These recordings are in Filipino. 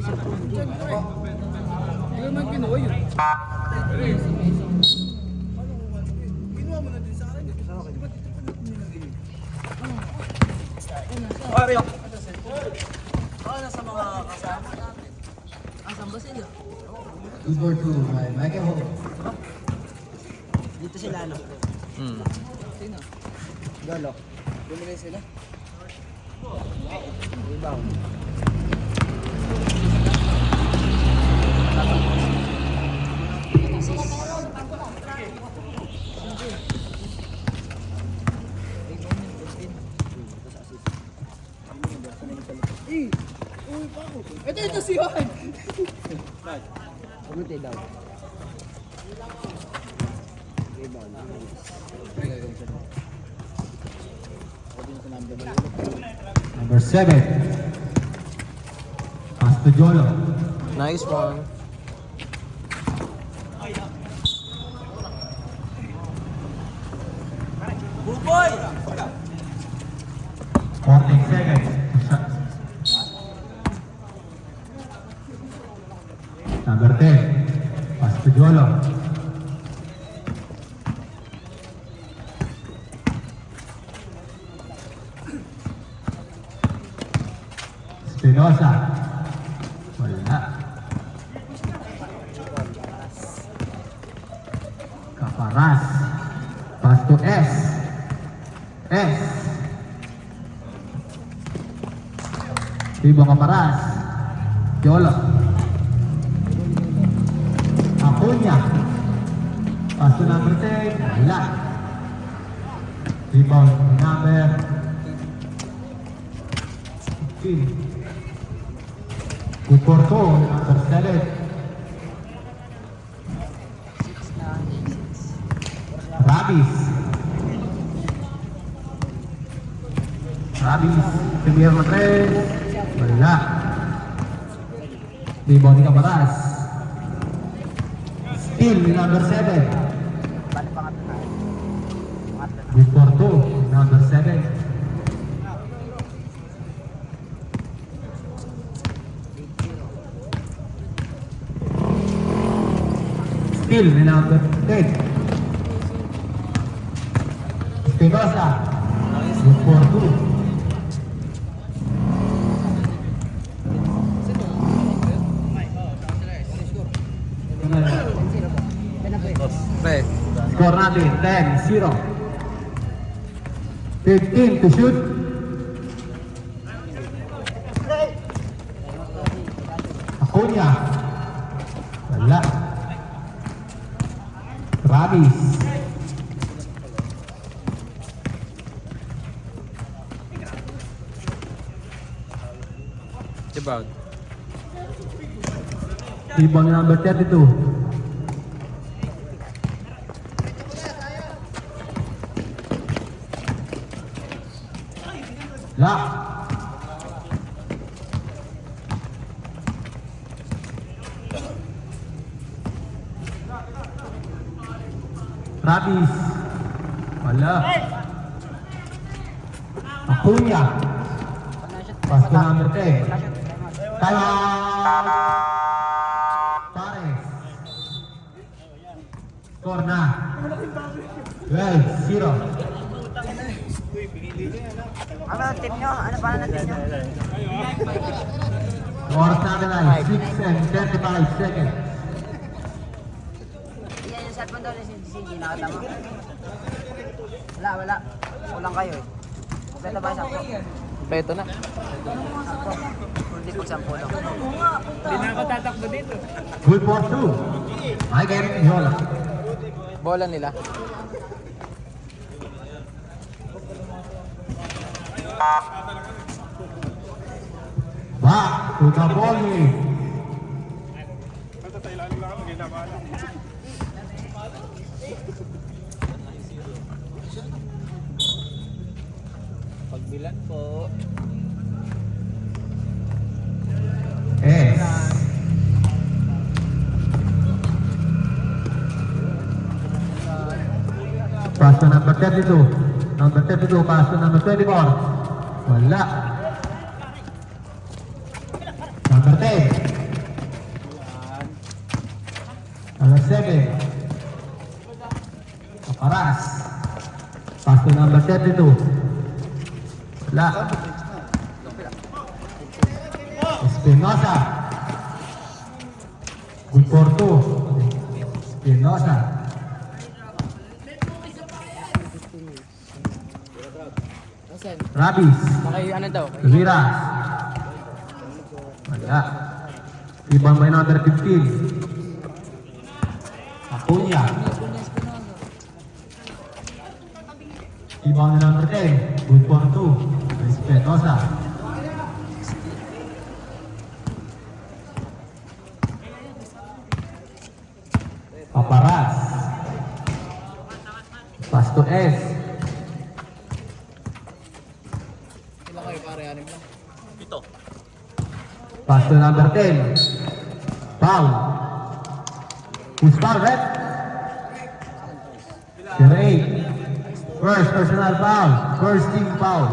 Hindi naman kinuha yun. Kinuha mo na din sa akin. Mario! Nasa mga kasama natin. Asan ba sila? Good for two, Michael Ho. Dito sila ano? Sino? Galo. Bumili sila? Rebound. Ito si Juan! Pagluti daw. Rebound. Number 7. Astudolo. Nice one. Buboy! 14 seconds. Number 10. Astudolo. Espinosa. Wala. Caparas. Pass to S. S. Tibo Caparas. Yolo. Acuña. Pass to number 10. Wala. Rebound number 15. Good for two, number 7. Rabis. Rabis. Premier na 3. Wala. Rebound ni Caparas. Steal, number 7. Good for two, number 7. Steal ni number 10. Espinosa. Good for two. Pre. Score natin, 10-0. 15 to shoot. Acuña. Wala. Rabis. Rebound. Rebound number 32. La. Rabis. Wala. Acuña. Pass to number 10. Kaya. Pares. Score na. 12-0. Ano ang tip nyo? Ano pa ang tip nyo? Oras natin ay 6 and 35 seconds. Yan yung cellphone daw ni CG, nakita mo? Wala. Kulang kayo eh. Kompleto ba yung sampo? Peto na. Hindi ko sampo lang. Hindi na ako tatakbo dito. Good for two. I get it, Yola. Bola nila. Back to the volley. Pagbilan po. S. Pass to number 32. Number 32, pass to number 24. Wala. Number 10. 7. Paras. Pass to number 32. Wala. Espinosa. Good for 2. Espinosa. Asan? Rabis. Ano daw? Riras. Wala. Ibang by number 15. Acuña. Ibang number 10. Good for 2. Espinosa. Paparas. Pass to S. Ilan kayo pare? Anim lang. Pass to number 10. Foul. Who's foul, Red? Great. First personal foul. First team foul.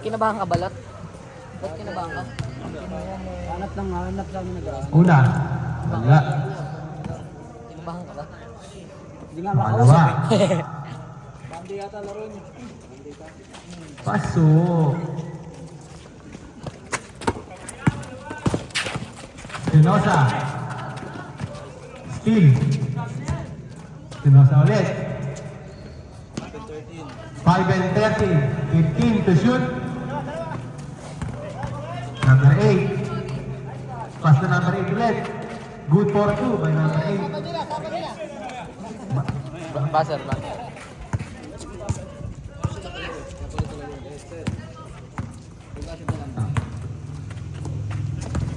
Kinabahan ka balat? Ba't kinabahan ka? Hanap lang nag-aano. Una. Wala. Kinabahan ka ba? Hindi nga Pangalawa. Bandi yata laro niyo. Paso. Espinosa. Steal. Espinosa ulit. 5 and 13. 15 to shoot. Number 8. Pass to number 8 ulit. Good for 2 by number 8. Passer ba?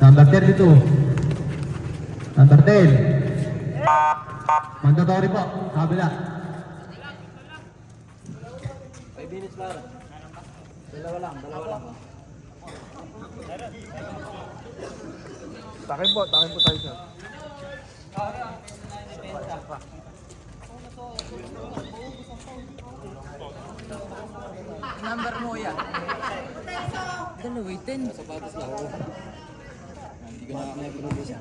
Number 32. Number 10. Mandatory po. Kabila. 5 minutes pare. Dalawa lang. Takin po tayo sir. Number mo yan. Dalawa, 10. Sapatos lang. Hindi ko na produce.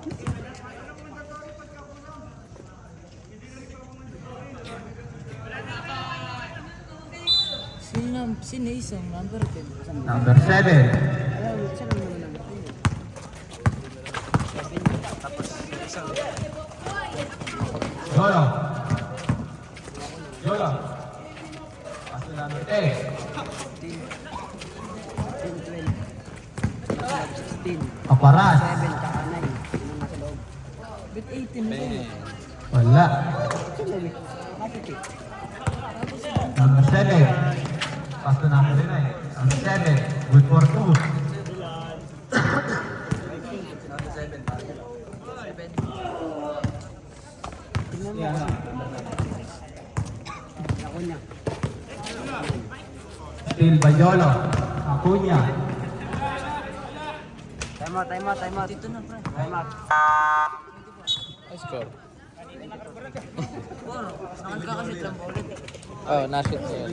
Sino isang number 10? Number 7. Yolo. Yolo. Pass to number 10. 16. Aparas. 7 tsaka 9. Yung nasa loob. Bit 18 na yun. Wala. Number 7. Pass to number 9. Number 7. Good for 2. Ako niya. Steal by Yolo. Acuña. Time out. Dito na, pre. Time out. Ay, score. Puro. Saan ka kasi lang ulit? Oh, na-shoot ko yun.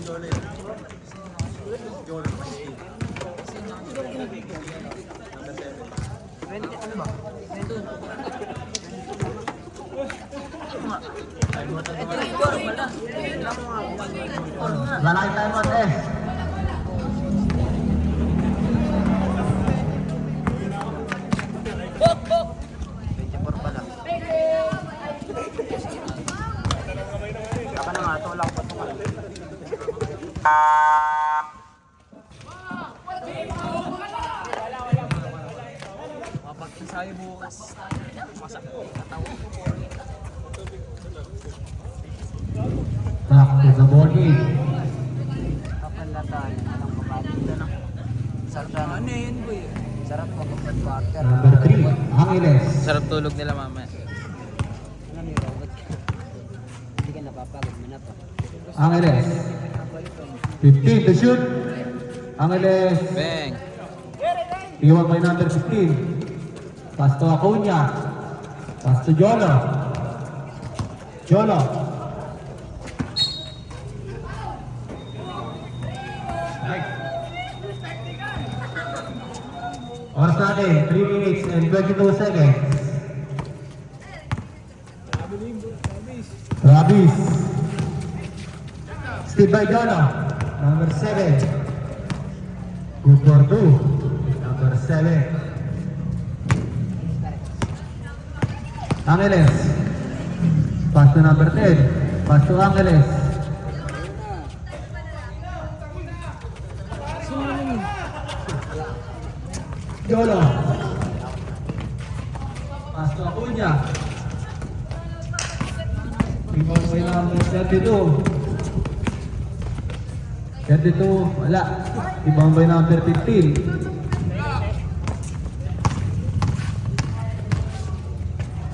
Ano ba? Ito. Ito yung score, wala. Lalaki tayo mo, eh. Saka na nga, tulak pa ito. Mapagsasabi bukas. Back to the ball game. Kapalataan. Anong kapatid ito na? Sarap Ano yun, boy? Sarap mag-upad water. Number 3. Angeles. Sarap tulog nila mamaya. Ano may robot? Hindi ka napapagod mo na to. Angeles. 15 to shoot. Angeles. Bang! Iwan by number 15. Pass to Acuña. Pass to Yolo. Yolo. Oras natin, 3 minutes and 22 seconds. Rabis. Steve Baidolo, number 7. Good for 2, number 7. Angeles. Pass to number 10. Pass to Angeles. Yolo. Pass to Acuña. Rebound by number 32. 32, wala. Rebound by number 15.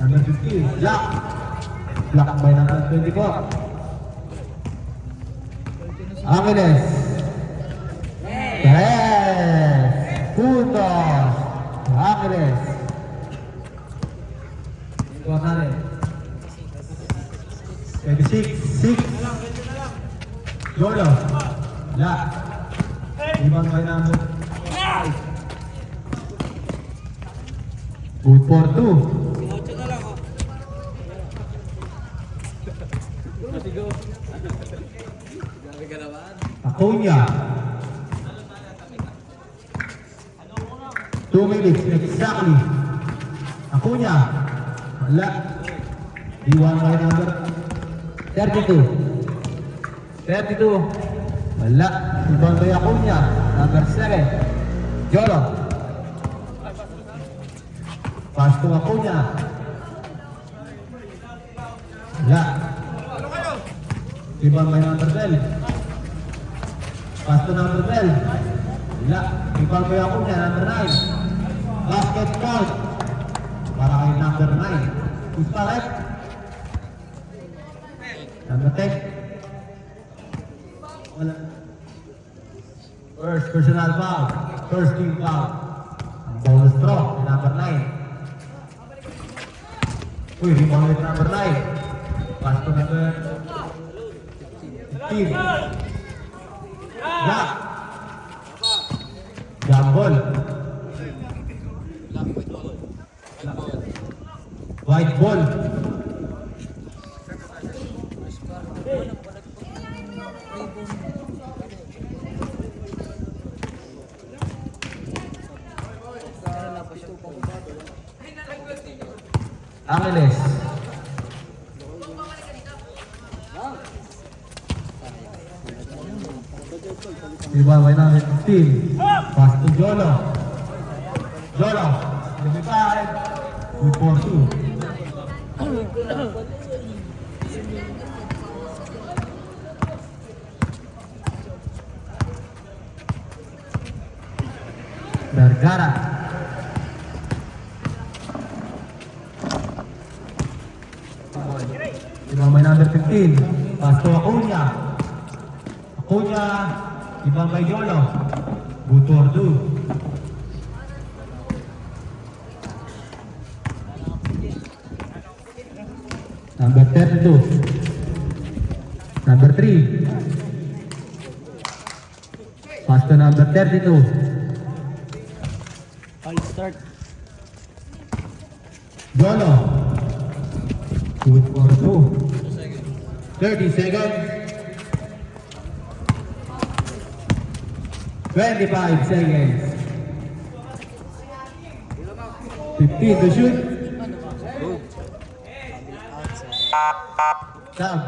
Number 15, block. Block by number 24. Angeles. Yes! Puntos! Angeles. Ito natin. 26, 6. Yolo. Wala. Rebound by number 5. Good for 2. Acuña. 2 minutes exactly. Acuña. Wala. D1 by number 32. 32. Wala. Rebound by Acuña. Number 7. Yolo. Pass to Acuña. Wala. Rebound by number 12. Pass to number 12. Wala. Rebound by Acuña. Number 9. Basket count. Para kay number 9. Who's correct? Number 10. Wala. First personal foul. First team foul. Ang bonus throw. Number 9. Uy, rebound with number 9. Pass to number 15. Block. Gamble. White ball. Angeles. Rebound by number 15. Pass to Yolo. Yolo. 25. Good for 2. Vergara. Rebound by number 15. Pass to Acuña. Acuña. Rebound by Yolo. Good for 2. Number 32. Number 3. Pass to number 32. All start. Yolo. Good for 2. 30 seconds. 25 seconds. 15 to shoot. Sub.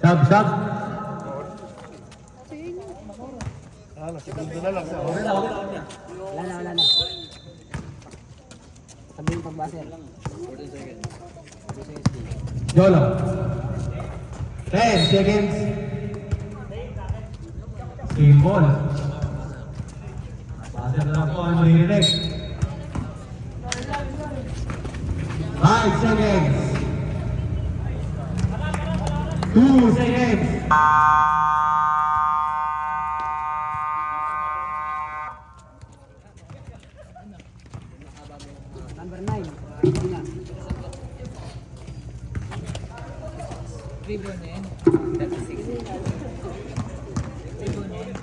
Sub, sub. Wala na. Sabihin pag-baser. Yolo. 10 seconds. Game ball. Passer na lang po ang mahirip. 5 seconds. 2 seconds. Number 9. Rebound na yan. 36. Rebound na yan.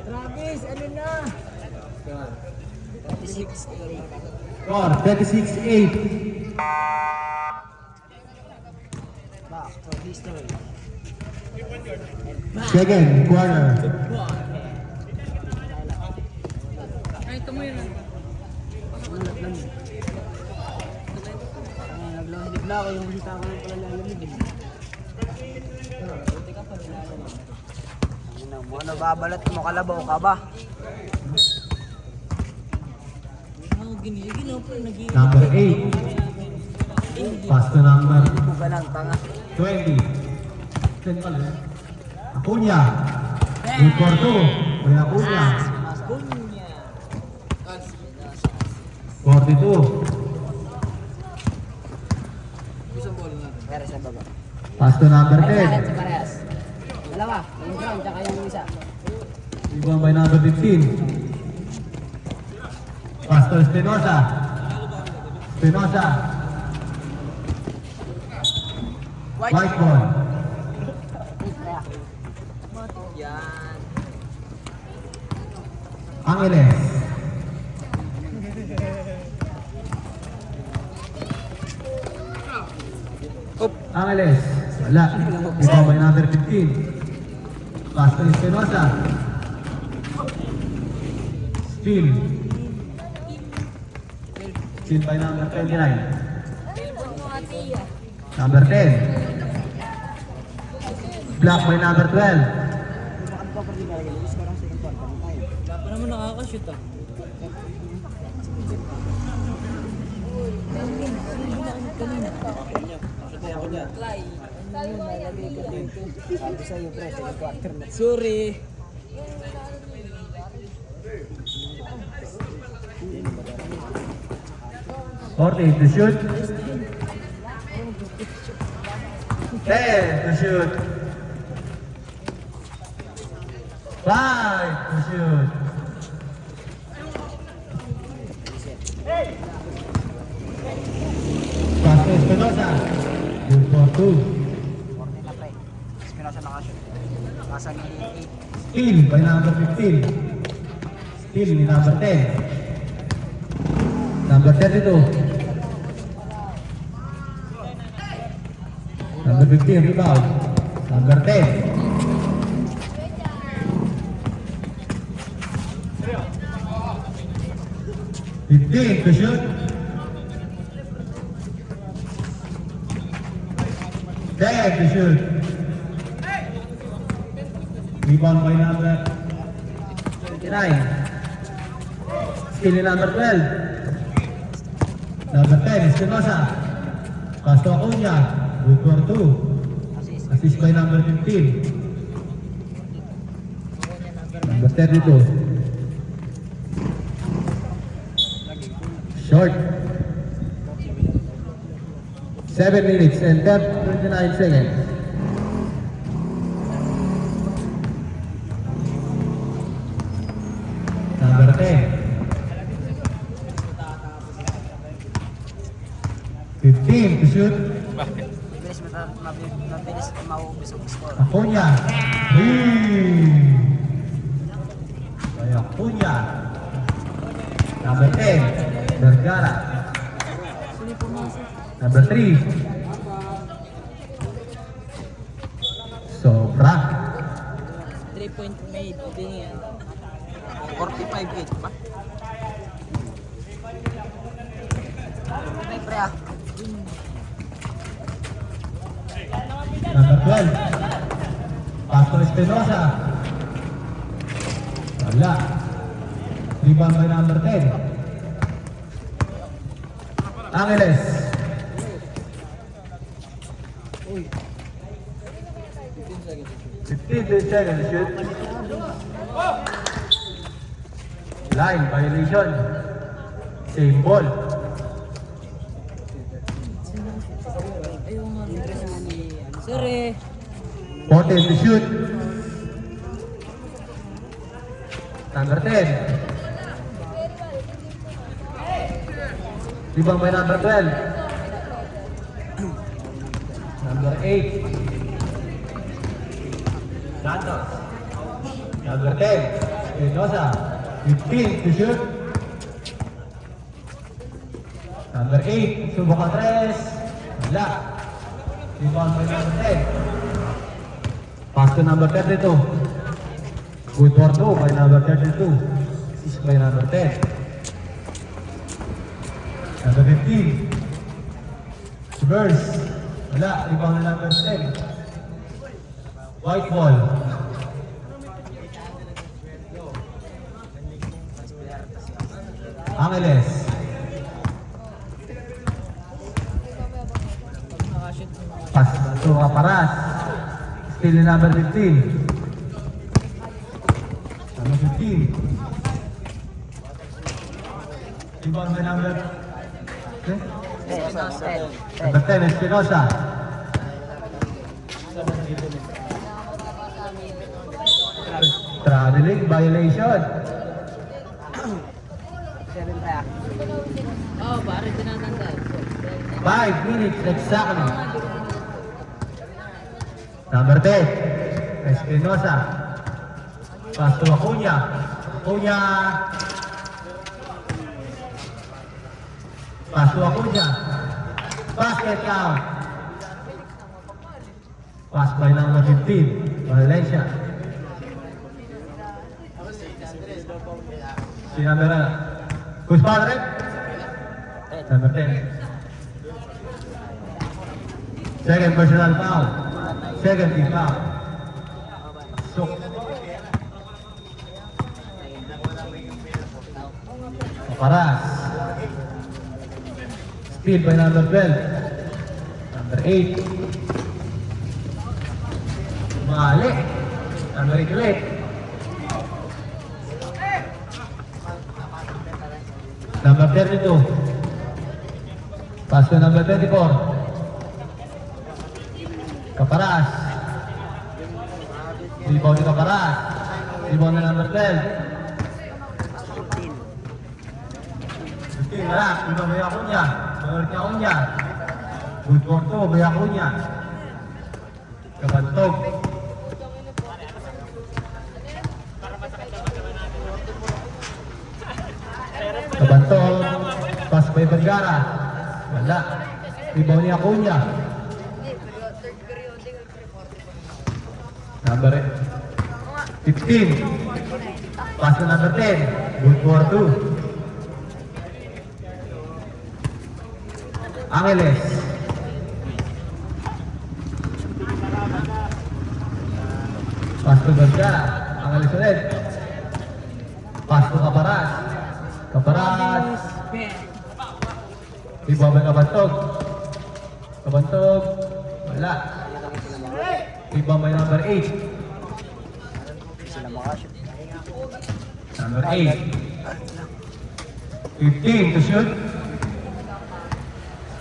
Travis, ano na? 36. Score 36-8. Back for history. Second quarter. Ay, ito mo yun. Ulat lang. Naglalagay na ako yung kita ko ng palalamig. Ano babalat mo, kalabaw ka ba? Ginigin po, nagiging. Number 8. Pass to number Ito ka lang, tanga. 20. Acuna. Good for 2. May Acuna. 42. Pero sa baba. Pass to number Parehas 10. sa parehas. Dalawa, yung ground, tsaka yung isa. Rebound by number 15. Pass to Espinosa. Espinosa. White ball. Yan. Angeles. Angeles. Wala. Rebound by number 15. Pass to Espinosa. Steal. Steal by number 29. Number 10. Block by number 12. Bakit pa pa rin nalagay? Is parang second part. Wala pa naman nakakashoot ah. Sabi sa'yo, pre, second quarter na. Sorry. Forty to shoot. 10 to shoot. 5 to shoot. Pass to Espinosa. Good for 2. 40 na, pre. Espinosa nakashoot. Nasa ni 8. Steal by number 15. Steal ni number 10. Number 32. Number 15 rebound. Number 10. Fifteen to shoot. 10 to shoot. Rebound by number 29. Steal ni number 12. Number 10, Espinosa. Pass to Acuna. Good for 2. Assist by number 15. Number 32. Short. 7 minutes and 29 seconds. Number 10. 15 to shoot. Mabilis maubos ang score. Acuna. By Acuna. Number 10. Vergara. Number 3. Sobra. 3-point made. Bingi yan. 45-8 ba? Ay, pre ah. Number 12. Pastor Espinosa. Wala. Rebound by number 10. Angeles. Uy. 15 seconds shoot. Line violation. Same ball. Ayaw nga. Sorry. 14 to shoot. Number 10. Rebound by number 12. Number 8. Santos. Number 10. Espinosa. 15 to shoot. Number 8, subok ang 3. Wala. Rebound by number 10. Pass to number 32. Good for 2 by number 32. 6 by number 10. Number 15. Spurs. Wala. Rebound by number 10. White ball. Angeles. Pass to Aparas. Still in number 15. Number 15. Rebound by number 10. Number 10, Espinosa. Traveling violation. 7 back. Oh, pare, tinatanggal. 5 minutes exactly. Number 10, Espinosa. Pass to Acuna. Acuna. Pass to Acuna. Basket count. Pass by number 15, Valencia. Si number who's padre? Number 10. Second personal foul. Second team foul. So, Paras. Steal by number 12. Number 8. Mali. Number 8 ulit. Number 32. Pass to number 24. Caparas. Rebound ni Caparas. Rebound na number 12. 15 wala. Rebound by Acuna. Balik ni Acuna. Good for 2 by Acuna. Kabantog. Kabantog. Pass by Vergara. Wala. Rebound ni Acuna. Number 15. Pass to number 10. Good for 2. Angeles. Pass to Vergara. Angeles ulit. Pass to Caparas. Caparas. Rebound by Kabantog. Kabantog. Wala. Rebound by number 8. Sila makashoot. Number 8. 15 to shoot.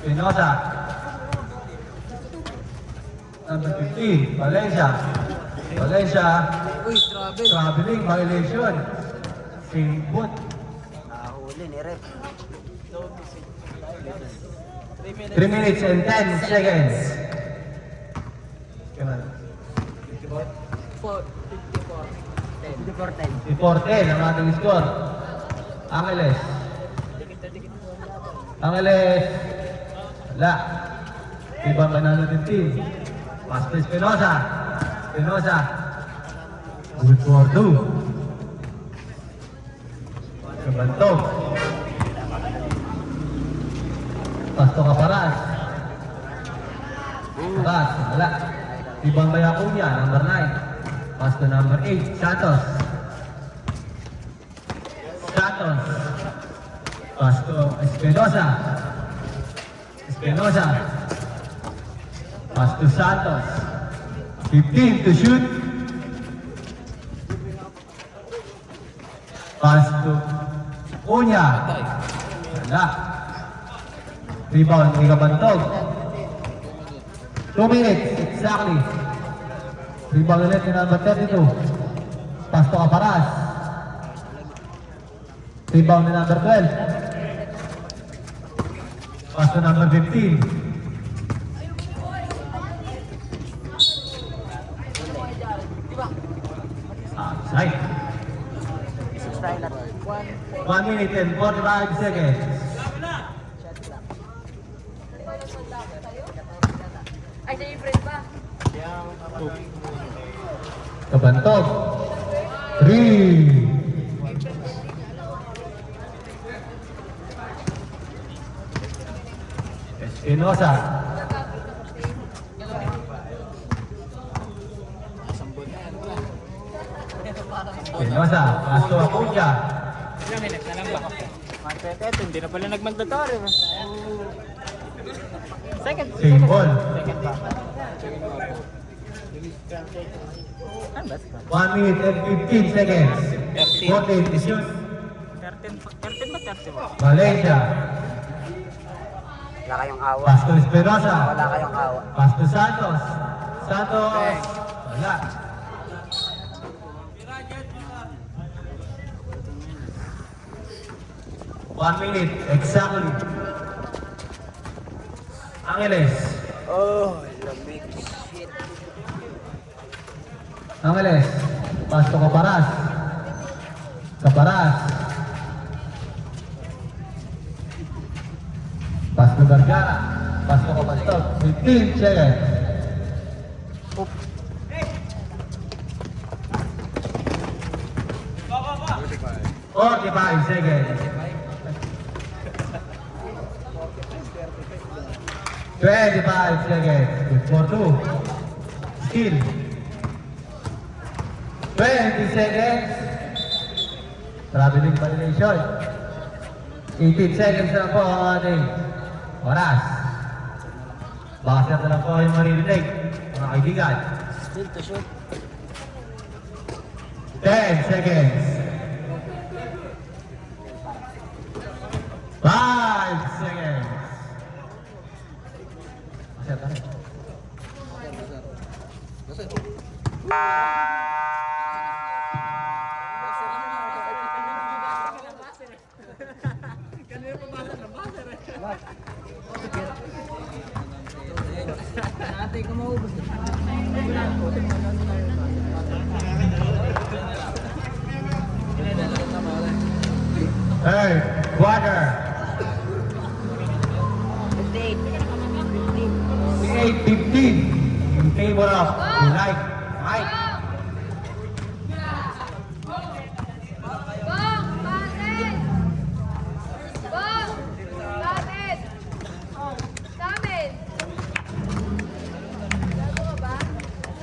Espinosa. Number 15. Valencia. Valencia. Uy, travel. Traveling violation. Same boot. Nahuli ni Rep. 3 minutes and 10 seconds. Come on. 54. 54-10. Before 10 ang ating score. Angeles. Angeles. Wala. Rebound by number 15. Pass to Espinosa. Espinosa. Good for 2. Kabantog. Pass to Caparas. Caparas. Wala. Rebound by Acuna. Number 9. Pass to number 8. Santos. Santos. Pass to Espinosa. Espinosa. Pass to Santos. 15 to shoot. Pass to Acuna. Wala. Rebound ni Kabantog. 2 minutes exactly. Rebound ulit ni number 32. Pass to Caparas. Rebound ni number 12. Pass to number 15. Outside. Style at 1 minute and 45 seconds. Ay, siya yung friend ba? Kabantog. 3. Espinosa. Espinosa. Castro Acuña. ilang minutes na lang ba? 1:30, hindi na pala nagmandatory. Second. Same ball. Second ba? Ano ba? 1 minute and 15 seconds. 14 is yours. 13 ba? 30 ba? Valencia. Wala kayong awa. Pasto Espinosa. Wala kayong awa. Pasto Santos. Santos. Wala. One minute, exactly. Angeles. Oh, lamig. Shit. Angeles. Pasto Caparas. Caparas. Pasto Vergara. Pasto Capastog. 15 seconds. 45 seconds. 25 seconds. Good for 2. Still. 20 seconds. Traveling violation. 18 seconds na po ang ating oras. Bakit na lang po yung maririnig, mga kaibigan. Still to shoot. 10 seconds. 5 seconds. Masaya tayo. Ate, kung maubos na. Third quarter. 8-15 in favor of Unite. Mike. Bong! Bakit? Bong! Bakit? Samin! Gago ka ba?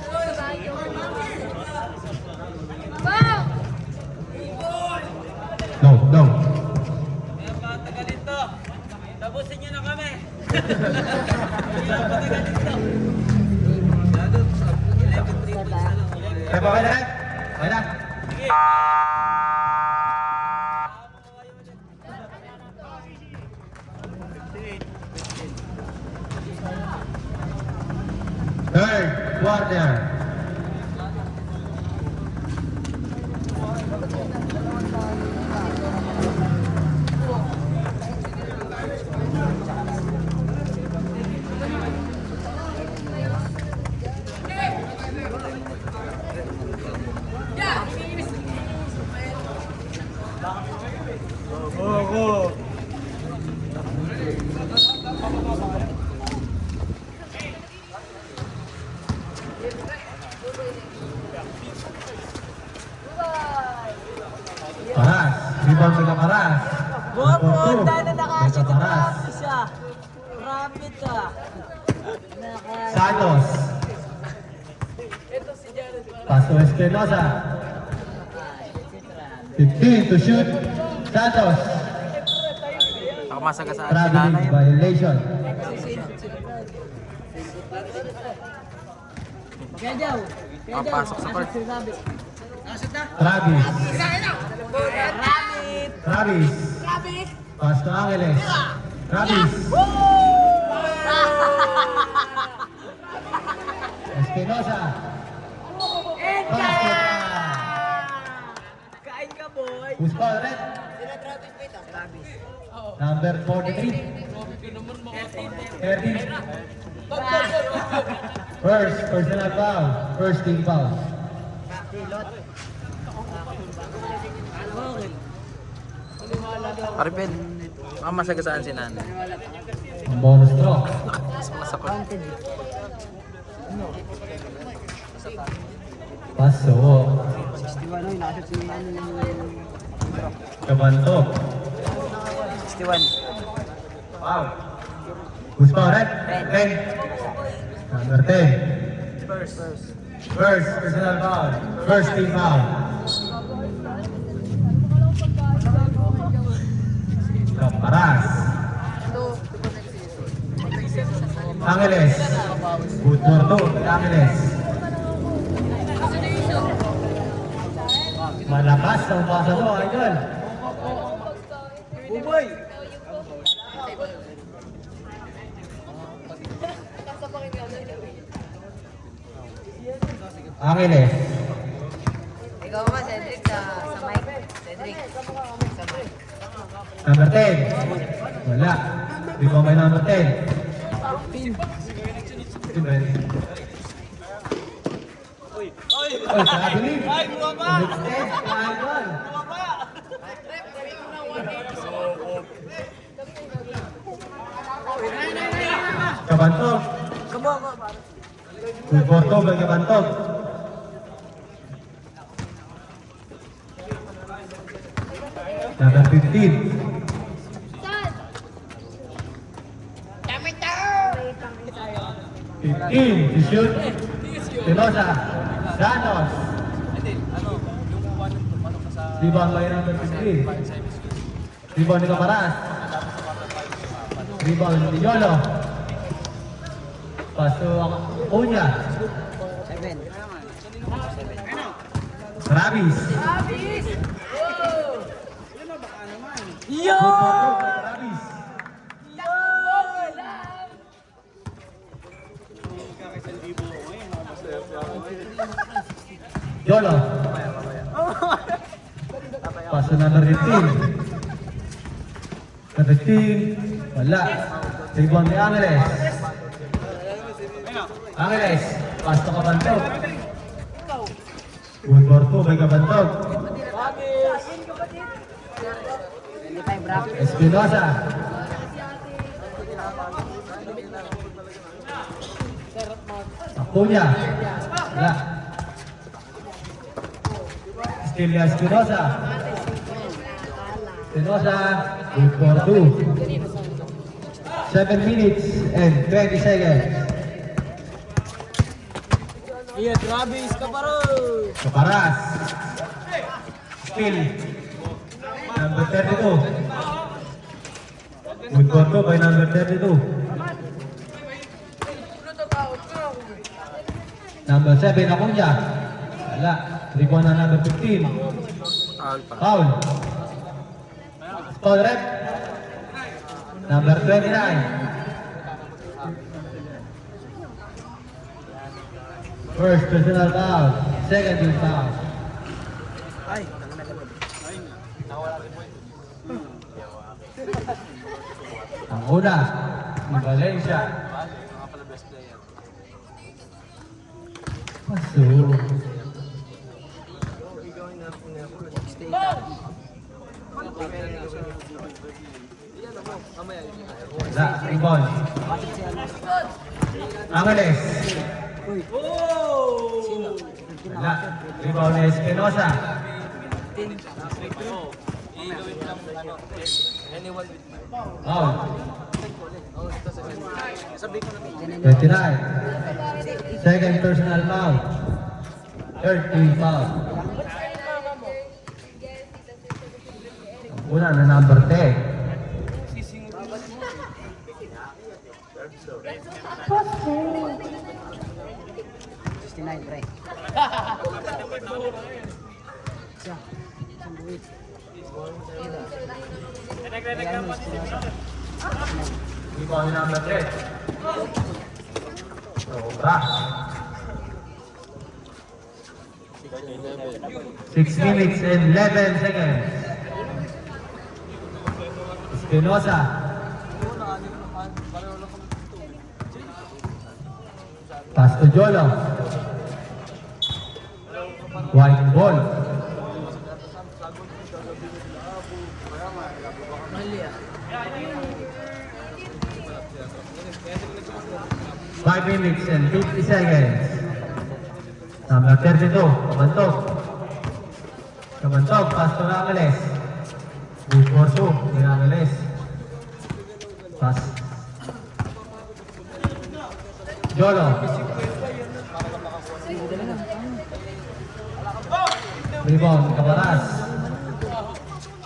Gago ka ba? Bong! No, no. Tapusin niyo na kami. Kaya ba kayo lahat? Okay na? Third quarter. Paras. Rebound sa Paras. Bobo, tayo na nakasya. Paras. Grabe siya. Grabe ka. Santos. Pasto Espinosa. 15 to shoot. Santos. Ako masagasaan si Traveling nanay. violation. Kaya daw. Kaya daw. Papasok sa court. Si Rabbit. Travis. Rabbit. Travis. Pasto Angeles. Travis. Espinosa. Basket. Kain ka, boy. Who's called red? Number 43. 13. First personal foul. First team foul. Bakit? Aripel. Baka masagasaan si nanay. Ang bonus draw. Masakot. Paso. 61 no, nakashoot si ano yung... Kabanto. 61. Wow. Who's foul, red? 10. Number 10. First, personal foul. First team foul. Paras. Angeles. Good for two. Angeles. Malakas ang pasa mo, idol. Buboy! Angeles. Ikaw ba, Cedric, sa mic? Cedric, sa mic. Number 10. Wala. Di ba may number 10? Oy, sabi. Ay, bumaba! Next step, idol. Kabantog. Kulporto by Kabantog. Number 15. Saan? 15. To shoot. Tinosa. Danos. Rebound by number 15. Rebound ni Caparas. Rebound ni Yolo. Paso Onya. 7. Travis. Yo! Travis. Yolo. Paso number 15. Number 15. Wala. Rebound ni Angeles. Angeles. Paso Kabantog. Good for two by Kabantog. 25 bracket. Espinosa. Acuña. Wala. Still ni Espinosa. Espinosa. Good for two. 7 minutes and 20 seconds. Iya, Travis Caparas! Caparas. Still. Number 32. Good for two by number 32. Number 7, Acuña. Wala. Rebound na number 15. Foul pa. Foul. Foul rep. Number 29. First personal foul. Second team foul. Ang una, ni Valencia. Paso. Wala, rebound. Angeles. Wala, rebound ni Espinosa. Foul. 29. Second personal foul. Third team foul. Ang una na number 10. 69 pre. Rebound number 3. Sobra. 6 minutes and 11 seconds. Espinosa. Pass to Jolo. White ball. Mali ah. 5 minutes and 50 seconds. Number 32, Kabantog. Kabantog, pass to Angeles. Good for 2, Angeles. Pass. Jolo. Rebound, Cabaras.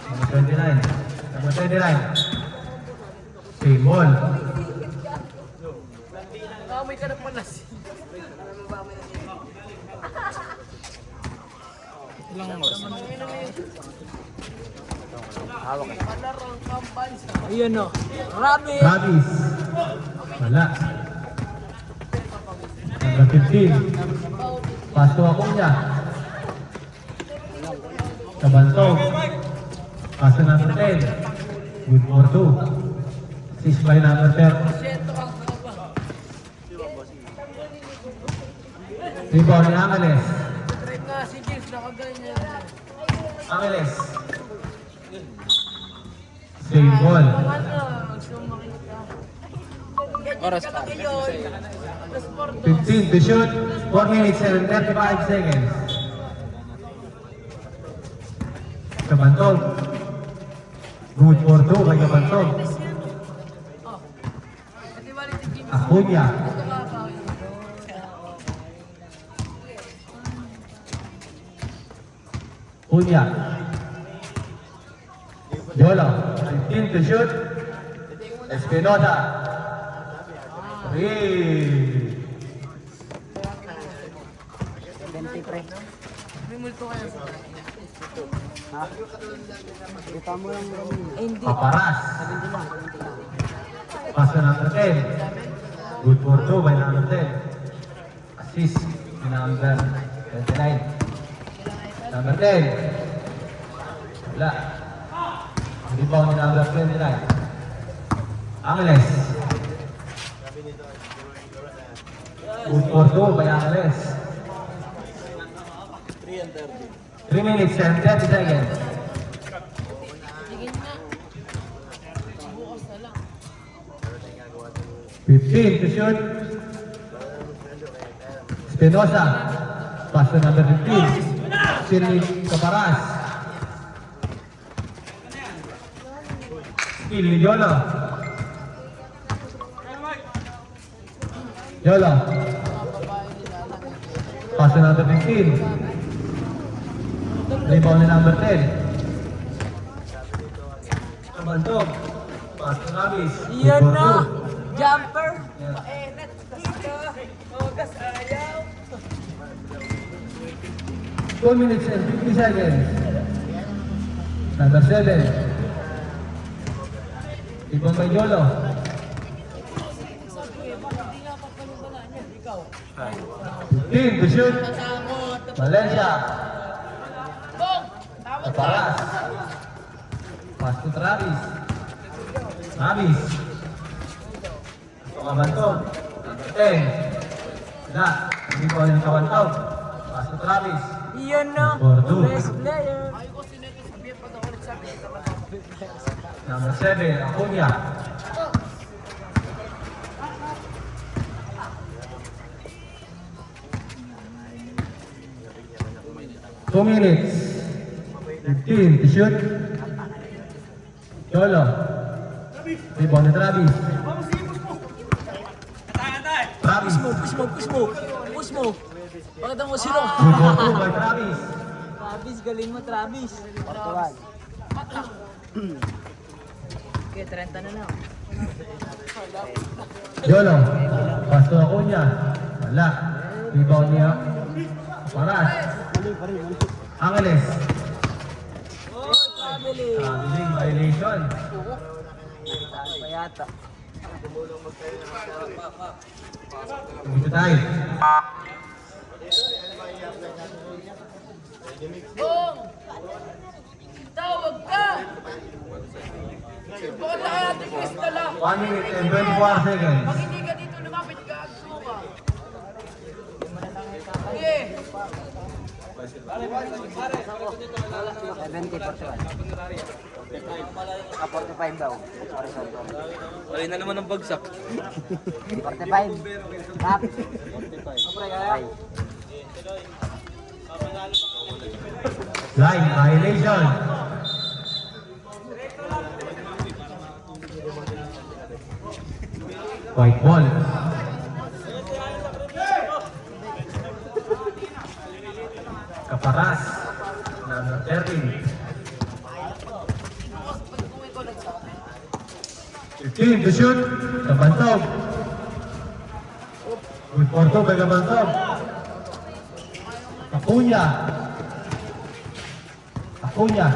Number 29. Number 29. Same ball. Kamay ka na pala si. Ilang oras? Hawak ka. Ayan o. Rabbit! Travis. Wala. Number 15. Pass to Acuna. Kabantog. Pass to number 10. Good for 2. 6 by number 10. Rebound ni Angeles. Try nga si James, nakaganyan. Angeles. Same ball. Oras pa. 15 to shoot. 4 minutes and 35 seconds. Kabantog. Good for 2 kay Kabantog. Acuna. Acuna. Yolo. 15 to shoot. Espinosa. 3. 20 pre. May multo kayo sa Ha? Kita mo lang bro. hindi. Paparas. 70 lang. Pass to number 10. Good for 2 by number 10. Assist by number 29. Number 10. Wala. Rebound ni number 29. Angeles. Good for 2 by Angeles. 3 minutes and 30 seconds. Sige na. Bukas na lang. 15 to shoot. Espinosa. Pass to number 15. Shirley Caparas. Steal ni Yolo. Yolo. Pass to number 15. Rebound ni number 10. Kabantog. Pass to Travis. Yan na! Jumper! Mainit! Hugas ayaw! 2 minutes and 50 seconds. Number 7. Ibang kay Yolo. 15 to shoot. Valencia. Caparas. Pass to Travis. Travis. Kabantog. 10. Wala. Hindi ko rin kabantog. Pass to Travis. Yan na! For 2. Best player! Number 7, Acuna. Two minutes. 15 to shoot. Yolo. Rebound ni Travis. Travis. Push mo! Push mo! Push mo! Pakita mo sino! Good for 2 by Travis. Travis, galing mo Travis! Tuwag. Okay, 30 na lang. Yolo. Pass to Acuna. Wala. Rebound niya. Paras. Mali pa rin. Mali. Angeles. Oh, traveling! Traveling violation. Pa yata. Dito tayo. Bong! Tawag ka! Bakit na kaya tigis na lang? 1 minute and 24 seconds. Pag hindi ka dito lumapit ka, agso ka. Sige! $45 daw. Horizontal. Ay na naman ang bagsak. 45. Rap. 45. Line violation. White ball. Kaparas. Number 13. 15 to shoot. Kabantog. Good for two by Kabantog. Acuña. Acuña.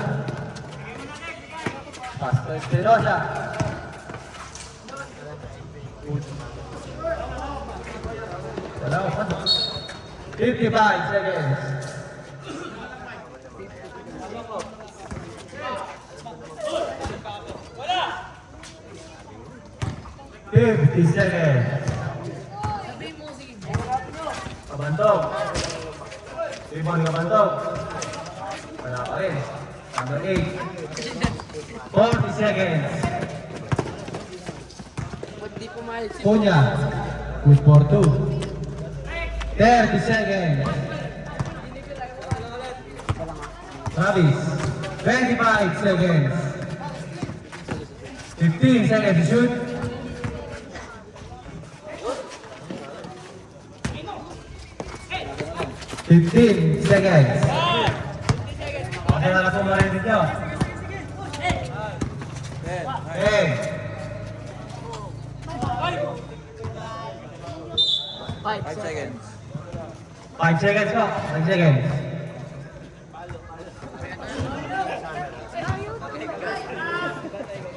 Pasto Espinosa. Wala ko pa. 55 seconds. $50. Kabantog. Rebound ni Kabantog. Wala pa rin. Number 8. 40 seconds. Punya. Good for 2. 30 seconds. Travis. 25 seconds. 15 seconds to shoot. 15 seconds. Okay na lang marinig nyo. Okay. 5 seconds. 5 seconds po. 5 seconds.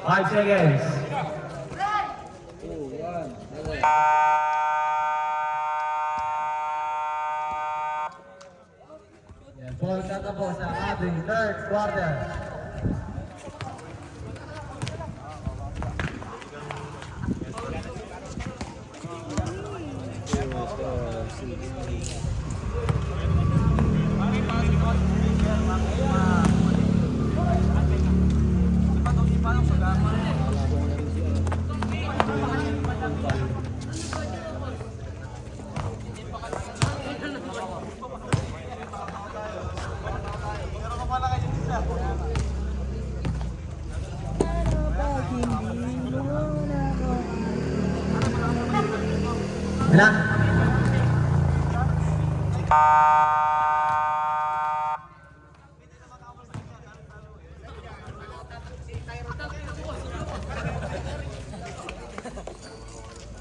5 seconds. Yan po ang tatapos ang ating third quarter. Wala.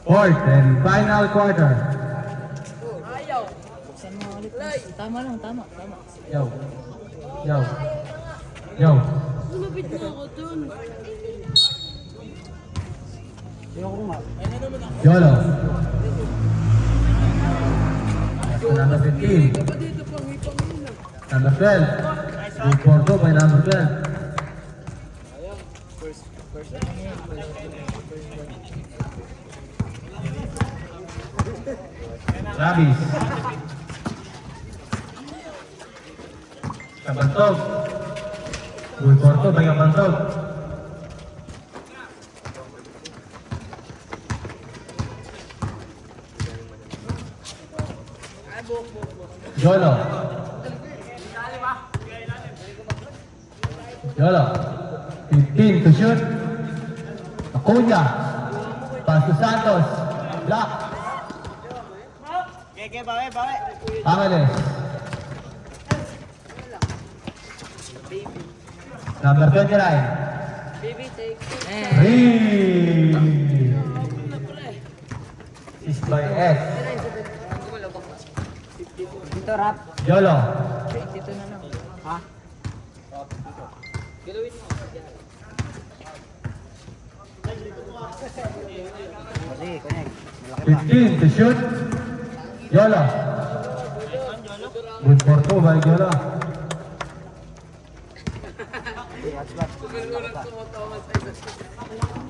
Fourth and final quarter. Tama lang, tama. Yo. Yo. Yo. Lumapit na ako dun. Yolo. Number 15. Number 12. Good for 2 by number 12. Travis. Kabantog. Good for 2 by Kabantog. Yolo. Yolo. 15 to shoot. Acuña. Pass to Santos. Block. Angeles. Number 29. Is by S. Dito, Rap. Yolo. 22 na lang. Ha? Sige, connect. Malaki pa. 15 to shoot. Yolo. Good for 2 by Yolo.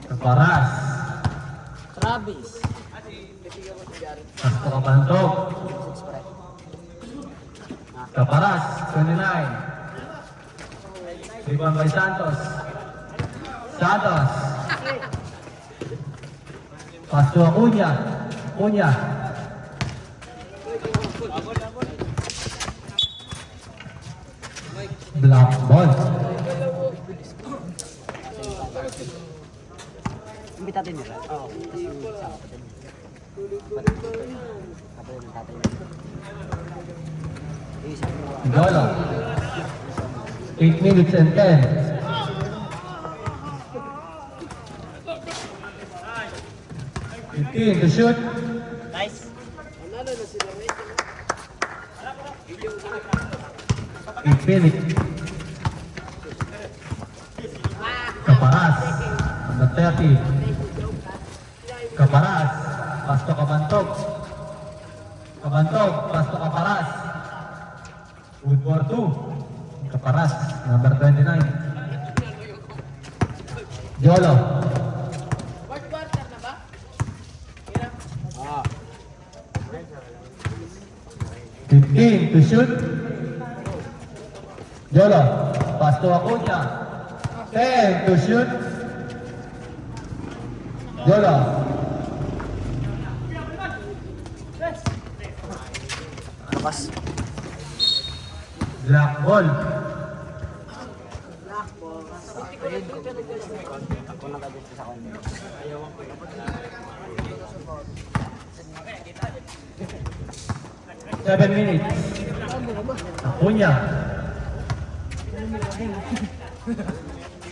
Kaparas. Travis. Pasto Kabantog. Caparas, 29. Rebound by Santos. Santos. Pass to Acuña. Acuña. Block ball. Imbitatin nila. Oo. Tapos yung sa kapatid. Kapatid ng tatay nila. Yung isang mga. Golo. 8 minutes and 10. To shoot. Nice. 8 minutes. Caparas. Under 30. Caparas. Pass to Kabantog. Kabantog. Pass to Caparas. Woodward 2. Caparas. Number 29. Jolo. 15 to shoot. Jolo, pass to Acuña. 10 to shoot. Jolo. Lakas. Black ball. Ako nag-adjust sa kanya. 7 minutes. Acuña.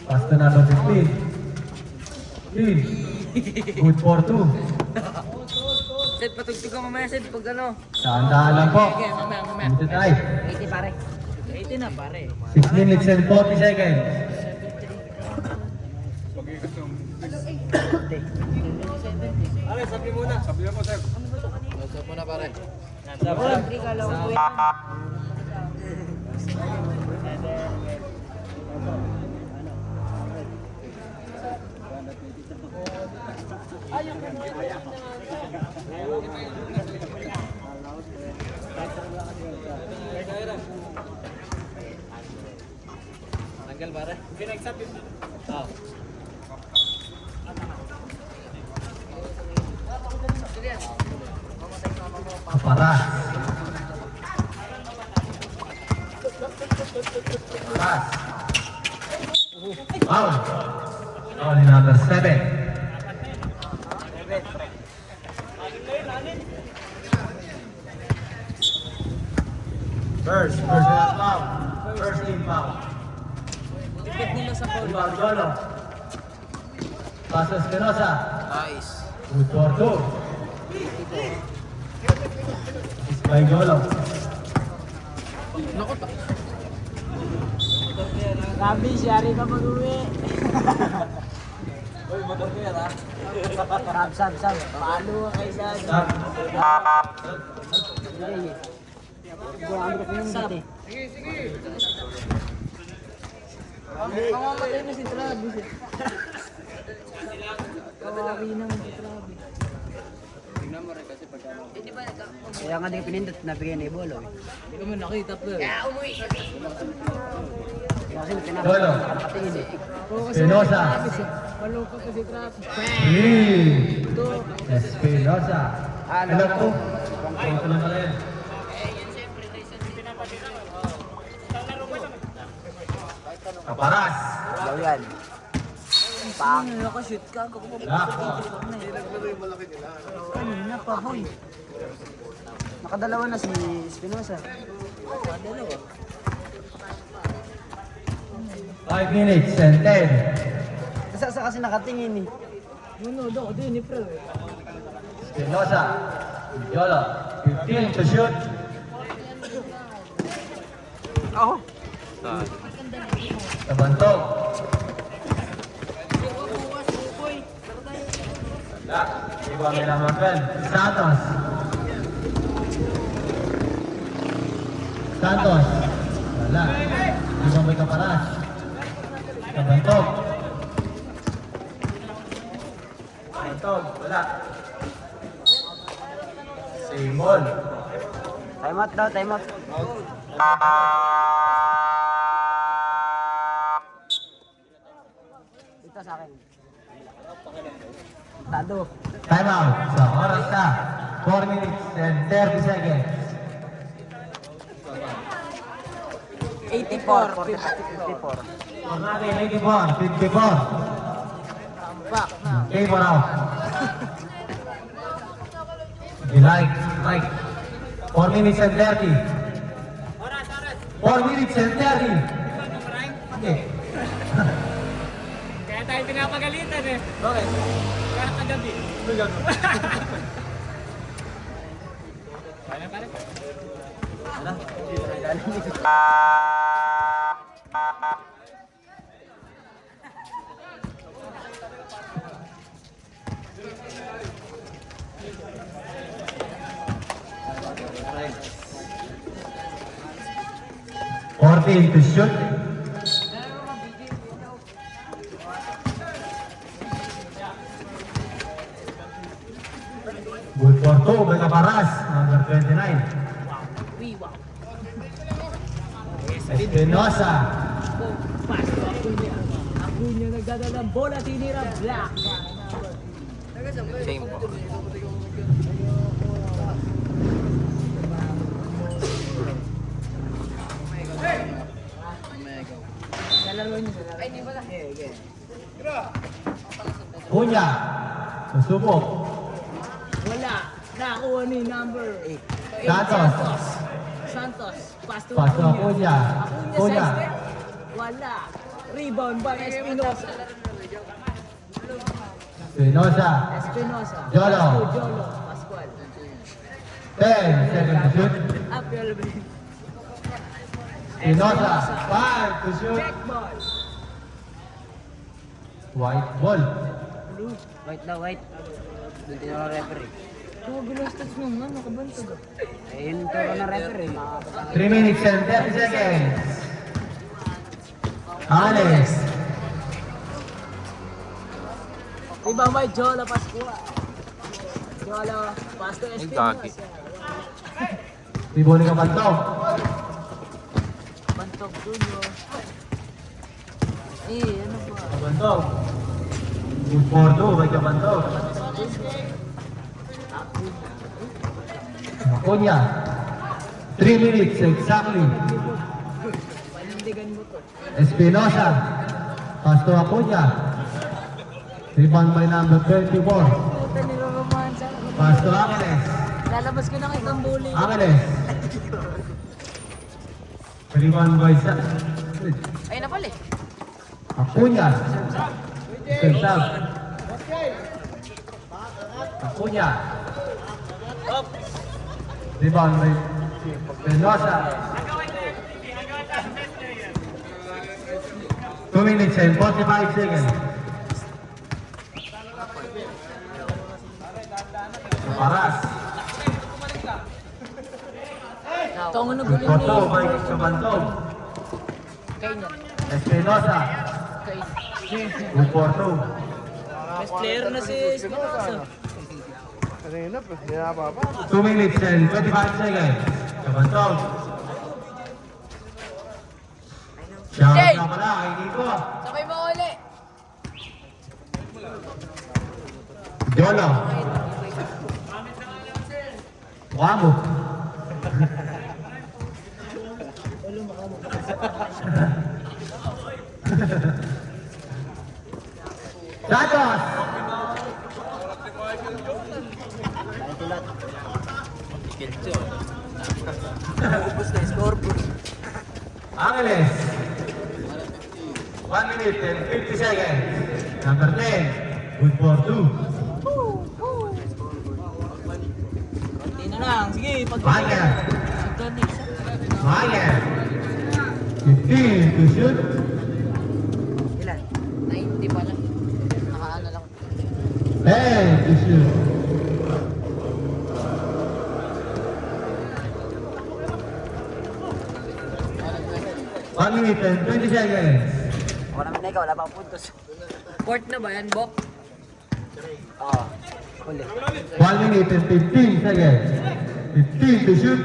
Pass to number 15. 15. Good for 2. Sid, patugtog ka mamaya, Sid, pag ano. Dahan-dahan lang po. Okay, mamaya. Dito tayo. 80 pare. 80 na, pare. 6 minutes and 40 seconds. Usap mo na, pare. Tanggal, pare. Oh. Caparas. Caparas. Foul. Foul in number 7. First personal foul. First team foul. Tipid nila sa foul. Rebound Jolo. Pass to Espinosa. Nice. Good for 2. It's by Jolo. Naku, ta. Grabe, si Ari pa mag-uwi. Uy, motor ko yan, ha? Sab. Paano kay Sab? Stop. Ang ko yung dati. Mamamatay na si Travis, eh. Kawawi naman si Travis. Kaya nga di ko pinindot, nabigay na ibolo. Hindi ko man nakita, pre. Kasi Jolo. pinapatingin eh. Espinosa. Maloko pa si Travis. Espinosa. Alam ko. Ito lang pala yan. Caparas. Daw yan. Pang. Nakashoot ka. Black. Kanina pa, boy. Nakadalawa na si Espinosa. Dalawa. 5 minutes and 10. Sa kasi nakatingin eh. Nuno, daw, din ni pre. Espinosa. Jolo. 15 to shoot. Ako. Kabantog. Wala. Iba may naman pen. Santos. Santos. Wala. Iba may Caparas. Kabantog. Kabantog. Wala. Same ball. Time out daw, time out. Ito sa akin. Tado. Time out. Sa oras na. 4 minutes and 30 seconds. 84. 54. Huwag natin, 84, 54. Back na. Okay, for out. Okay, like. 4 minutes and 30. 4 minutes and 30. Okay. Kaya tayo pinapagalitan eh. Bakit? Kaya kagabi. Fourteen to shoot. Good for two, Vega Paras, number 29. Espinosa. Acuña nagdadala ng bola, tinira, black. Same po. Lalaro niyo. Ay, di pala. Punya. Susubok. Wala. Nakuha ni number 8. Santos. Santos. Pass to Pass to Acuña. Acuña Acuña. sa step. Wala. Rebound by Espinosa. Espinosa. Espinosa. Jolo. Pass to Jolo. Pascual. 10 seconds to shoot. Up your leg. Espinosa. 5 to shoot. Check ball. White ball. Blue. White na white. Doon din ako referee. Oh, gulastos mo nga. Nakabantog. Eh, yun yung turo ng referee. 3 minutes and 30 seconds. Alex. Iba may Jolo Pascual. Jolo. Pass to gagi. Espinosa. Tibuli ka bantog. Bantog Junior. Ano ba? Bantog. Good for two, may kabantog. Acuña. 3 minutes exactly. Panindigan mo to. Espinosa. Pass to Acuña. Rebound by number 24. Puta, niloromansa. Pass to Angeles. Lalabas ko na kitang bully. Angeles. Rebound by Ayun na pala eh. Acuña. Step up. Acuña. Rebound by Espinosa. 2 minutes and 45 seconds. Paras. Tongo na bully Koto ni. by Kabantog. Kayo Espinosa. Good for two. Best player na si Espinosa. 2 minutes and 25 seconds. Kabantog. Shout out na pala kay Nico. Sabay mo ulit. Jolo. Mukha mo. Santos. Ubus na scoreboard. Angeles. 1 minute and 50 seconds. Number 10. Good for two. Hindi na lang. Sige, pag... Mayer. Pagkanik. Mayer. 15 to shoot. Ilan? 90 pala. Nakaano lang. 10 to shoot. One minute and 20 seconds. Wala naman na ikaw, wala pang puntos. Court na ba yan, Bok? Oo. Huli. 1 minute and 15 seconds. 15 to shoot.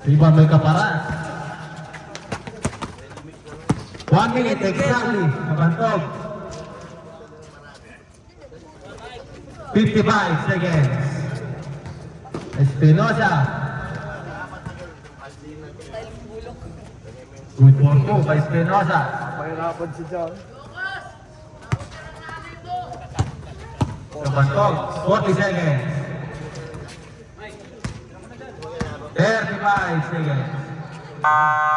Rebound may kaparas. 1 minute exactly. Kabantog. 55 seconds. Espinosa. Good for 2 by Espinosa. Pahirapan si John. Kabantog. 40 seconds. 35 seconds. Ha?